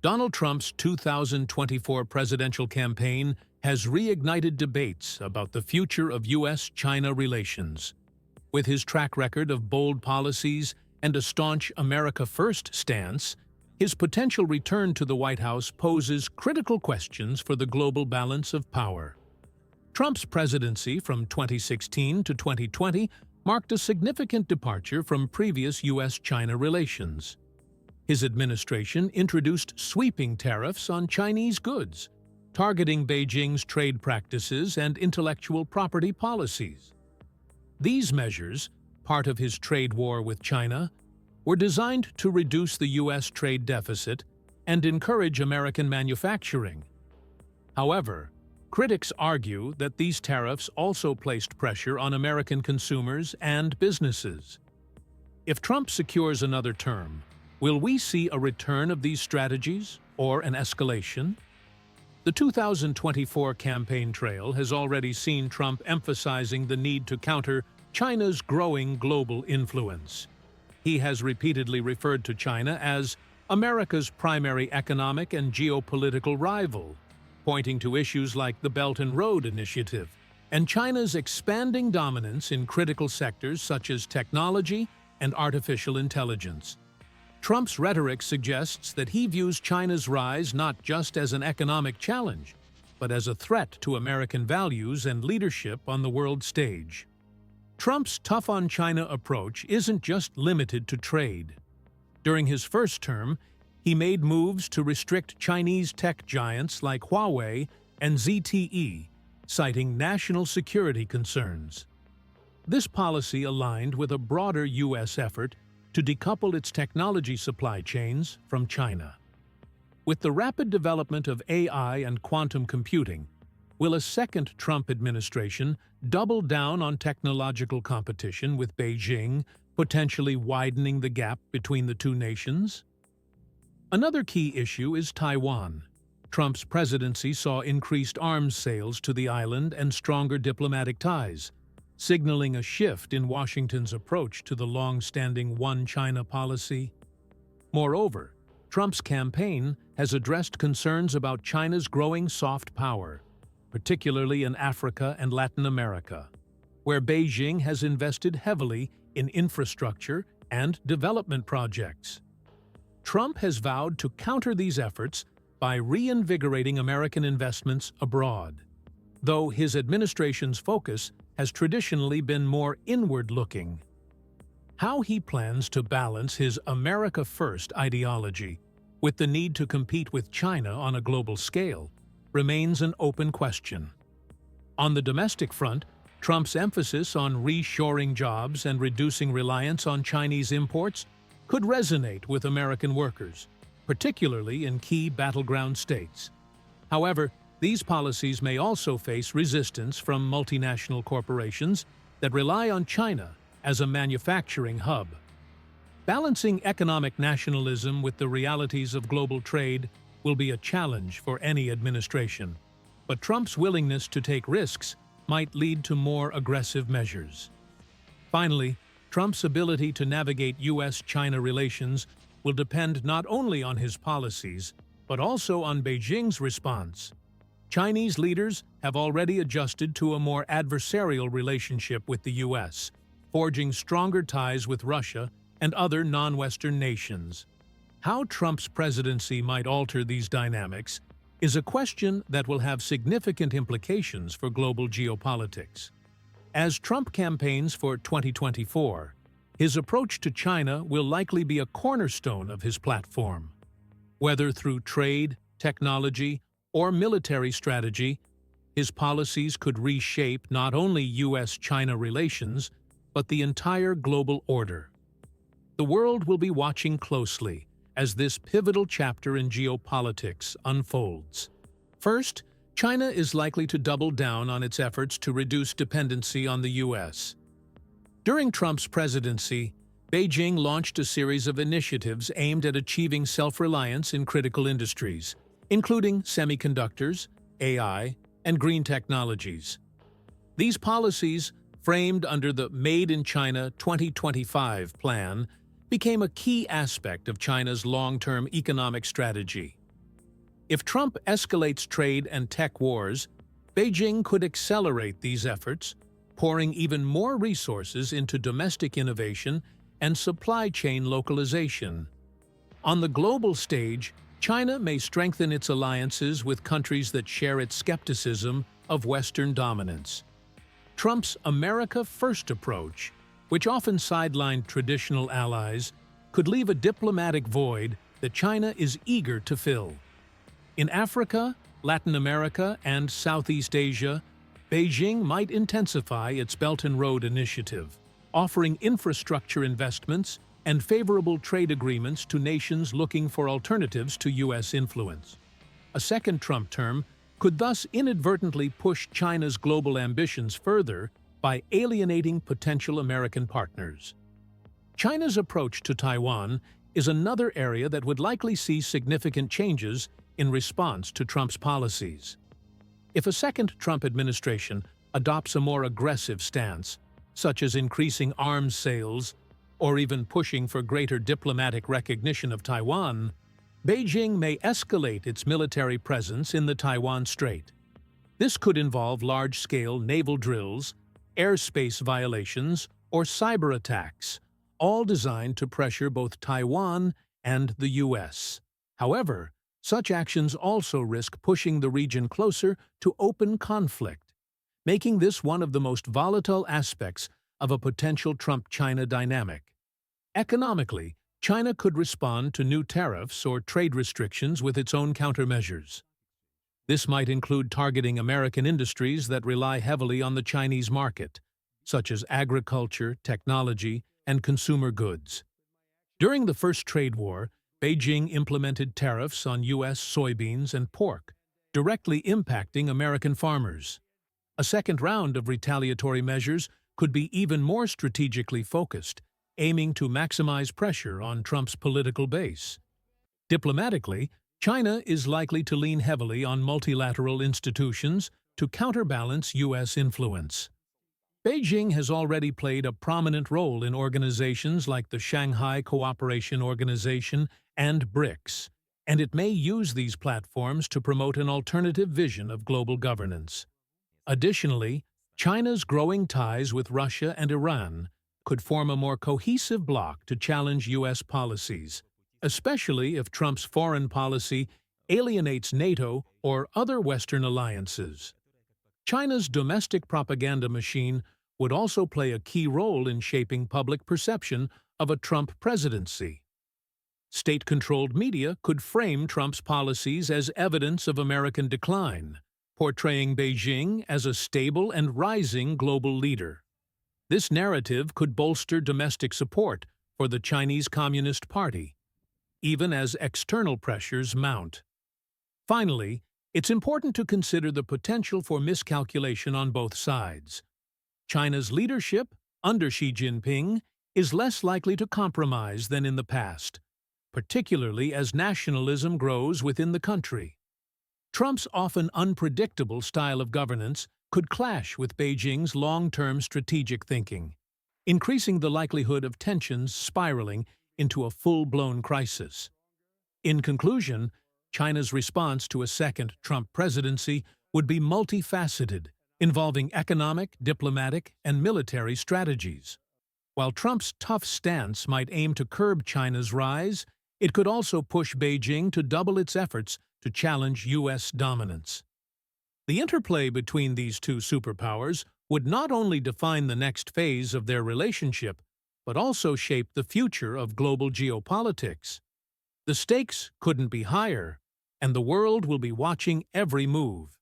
Donald Trump's 2024 presidential campaign has reignited debates about the future of U.S.-China relations. With his track record of bold policies and a staunch America First stance, his potential return to the White House poses critical questions for the global balance of power. Trump's presidency from 2016 to 2020 marked a significant departure from previous U.S.-China relations. His administration introduced sweeping tariffs on Chinese goods, targeting Beijing's trade practices and intellectual property policies. These measures, part of his trade war with China, were designed to reduce the U.S. trade deficit and encourage American manufacturing. However, critics argue that these tariffs also placed pressure on American consumers and businesses. If Trump secures another term, will we see a return of these strategies or an escalation? The 2024 campaign trail has already seen Trump emphasizing the need to counter China's growing global influence. He has repeatedly referred to China as America's primary economic and geopolitical rival, pointing to issues like the Belt and Road Initiative and China's expanding dominance in critical sectors such as technology and artificial intelligence. Trump's rhetoric suggests that he views China's rise not just as an economic challenge, but as a threat to American values and leadership on the world stage. Trump's tough-on-China approach isn't just limited to trade. During his first term, he made moves to restrict Chinese tech giants like Huawei and ZTE, citing national security concerns. This policy aligned with a broader U.S. effort to decouple its technology supply chains from China. With the rapid development of AI and quantum computing, will a second Trump administration double down on technological competition with Beijing, potentially widening the gap between the two nations? Another key issue is Taiwan. Trump's presidency saw increased arms sales to the island and stronger diplomatic ties, signaling a shift in Washington's approach to the long-standing One China policy. Moreover, Trump's campaign has addressed concerns about China's growing soft power, particularly in Africa and Latin America, where Beijing has invested heavily in infrastructure and development projects. Trump has vowed to counter these efforts by reinvigorating American investments abroad, though his administration's focus has traditionally been more inward-looking. How he plans to balance his America First ideology with the need to compete with China on a global scale remains an open question. On the domestic front, Trump's emphasis on reshoring jobs and reducing reliance on Chinese imports could resonate with American workers, particularly in key battleground states. However, these policies may also face resistance from multinational corporations that rely on China as a manufacturing hub. Balancing economic nationalism with the realities of global trade will be a challenge for any administration, but Trump's willingness to take risks might lead to more aggressive measures. Finally, Trump's ability to navigate U.S.-China relations will depend not only on his policies, but also on Beijing's response. Chinese leaders have already adjusted to a more adversarial relationship with the U.S., forging stronger ties with Russia and other non-Western nations. How Trump's presidency might alter these dynamics is a question that will have significant implications for global geopolitics. As Trump campaigns for 2024, his approach to China will likely be a cornerstone of his platform. Whether through trade, technology, or military strategy, his policies could reshape not only U.S.-China relations, but the entire global order. The world will be watching closely as this pivotal chapter in geopolitics unfolds. First, China is likely to double down on its efforts to reduce dependency on the U.S. During Trump's presidency, Beijing launched a series of initiatives aimed at achieving self-reliance in critical industries, including semiconductors, AI, and green technologies. These policies, framed under the Made in China 2025 plan, became a key aspect of China's long-term economic strategy. If Trump escalates trade and tech wars, Beijing could accelerate these efforts, pouring even more resources into domestic innovation and supply chain localization. On the global stage, China may strengthen its alliances with countries that share its skepticism of Western dominance. Trump's America First approach, which often sidelined traditional allies, could leave a diplomatic void that China is eager to fill. In Africa, Latin America, and Southeast Asia, Beijing might intensify its Belt and Road Initiative, offering infrastructure investments and favorable trade agreements to nations looking for alternatives to U.S. influence. A second Trump term could thus inadvertently push China's global ambitions further by alienating potential American partners. China's approach to Taiwan is another area that would likely see significant changes in response to Trump's policies. If a second Trump administration adopts a more aggressive stance, such as increasing arms sales or even pushing for greater diplomatic recognition of Taiwan, Beijing may escalate its military presence in the Taiwan Strait. This could involve large-scale naval drills, airspace violations, or cyber attacks, all designed to pressure both Taiwan and the U.S. However, such actions also risk pushing the region closer to open conflict, making this one of the most volatile aspects of a potential Trump-China dynamic. Economically, China could respond to new tariffs or trade restrictions with its own countermeasures. This might include targeting American industries that rely heavily on the Chinese market, such as agriculture, technology, and consumer goods. During the first trade war, Beijing implemented tariffs on U.S. soybeans and pork, directly impacting American farmers. A second round of retaliatory measures could be even more strategically focused, aiming to maximize pressure on Trump's political base. Diplomatically, China is likely to lean heavily on multilateral institutions to counterbalance U.S. influence. Beijing has already played a prominent role in organizations like the Shanghai Cooperation Organization and BRICS, and it may use these platforms to promote an alternative vision of global governance. Additionally, China's growing ties with Russia and Iran could form a more cohesive bloc to challenge U.S. policies, especially if Trump's foreign policy alienates NATO or other Western alliances. China's domestic propaganda machine would also play a key role in shaping public perception of a Trump presidency. State-controlled media could frame Trump's policies as evidence of American decline, portraying Beijing as a stable and rising global leader. This narrative could bolster domestic support for the Chinese Communist Party, even as external pressures mount. Finally, it's important to consider the potential for miscalculation on both sides. China's leadership, under Xi Jinping, is less likely to compromise than in the past, particularly as nationalism grows within the country. Trump's often unpredictable style of governance could clash with Beijing's long-term strategic thinking, increasing the likelihood of tensions spiraling into a full-blown crisis. In conclusion, China's response to a second Trump presidency would be multifaceted, involving economic, diplomatic, and military strategies. While Trump's tough stance might aim to curb China's rise, it could also push Beijing to double its efforts to challenge U.S. dominance. The interplay between these two superpowers would not only define the next phase of their relationship, but also shape the future of global geopolitics. The stakes couldn't be higher, and the world will be watching every move.